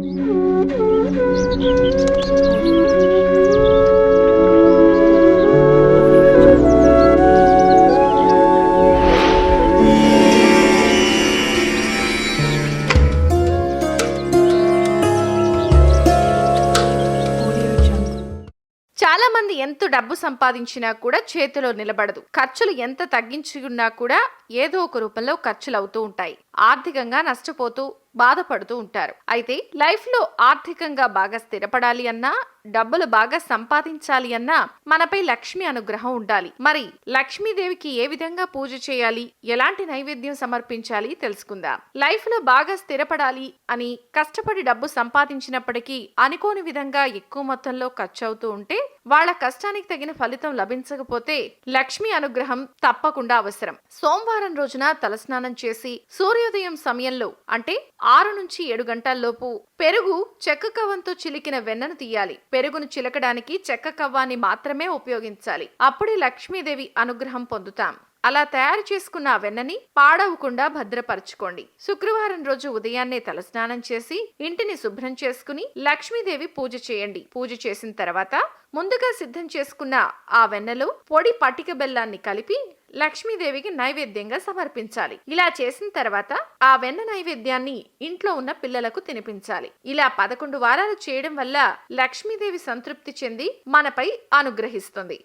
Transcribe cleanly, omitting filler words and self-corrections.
Audio Audio Jungle. Audio Jungle. చాలా మంది ఎంత డబ్బు సంపాదించినా కూడా చేతిలో నిలబడదు. ఖర్చులు ఎంత తగ్గించుకున్నా కూడా ఏదో ఒక రూపంలో ఖర్చులు అవుతూ ఉంటాయి. ఆర్థికంగా నష్టపోతూ బాధపడుతూ ఉంటారు. అయితే లైఫ్ లో ఆర్థికంగా బాగా స్థిరపడాలి అన్నా, డబ్బులు బాగా సంపాదించాలి అన్నా మనపై లక్ష్మి అనుగ్రహం ఉండాలి. మరి లక్ష్మీదేవికి ఏ విధంగా పూజ చేయాలి, ఎలాంటి నైవేద్యం సమర్పించాలి తెలుసుకుందాం. లైఫ్ లో బాగా స్థిరపడాలి అని కష్టపడి డబ్బు సంపాదించినప్పటికీ అనుకోని విధంగా ఎక్కువ మొత్తంలో ఖర్చు అవుతూ ఉంటే, వాళ్ళ కష్టానికి తగిన ఫలితం లభించకపోతే లక్ష్మి అనుగ్రహం తప్పకుండా అవసరం. సోమవారం రోజున తలస్నానం చేసి సూర్యోదయం సమయంలో అంటే 6 నుంచి 7 గంటల్లోపు పెరుగు చెక్క కవ్వంతో చిలికిన వెన్నను తీయాలి. పెరుగును చిలకడానికి చెక్క కవ్వాన్ని మాత్రమే ఉపయోగించాలి. అప్పుడే లక్ష్మీదేవి అనుగ్రహం పొందుతాం. అలా తయారు చేసుకున్న ఆ వెన్నని పాడవకుండా భద్రపరచుకోండి. శుక్రవారం రోజు ఉదయాన్నే తలస్నానం చేసి ఇంటిని శుభ్రం చేసుకుని లక్ష్మీదేవి పూజ చేయండి. పూజ చేసిన తర్వాత ముందుగా సిద్ధం చేసుకున్న ఆ వెన్నలో పొడి పటిక బెల్లాన్ని కలిపి లక్ష్మీదేవికి నైవేద్యంగా సమర్పించాలి. ఇలా చేసిన తర్వాత ఆ వెన్న నైవేద్యాన్ని ఇంట్లో ఉన్న పిల్లలకు తినిపించాలి. ఇలా 11 వారాలు చేయడం వల్ల లక్ష్మీదేవి సంతృప్తి చెంది మనపై అనుగ్రహిస్తుంది.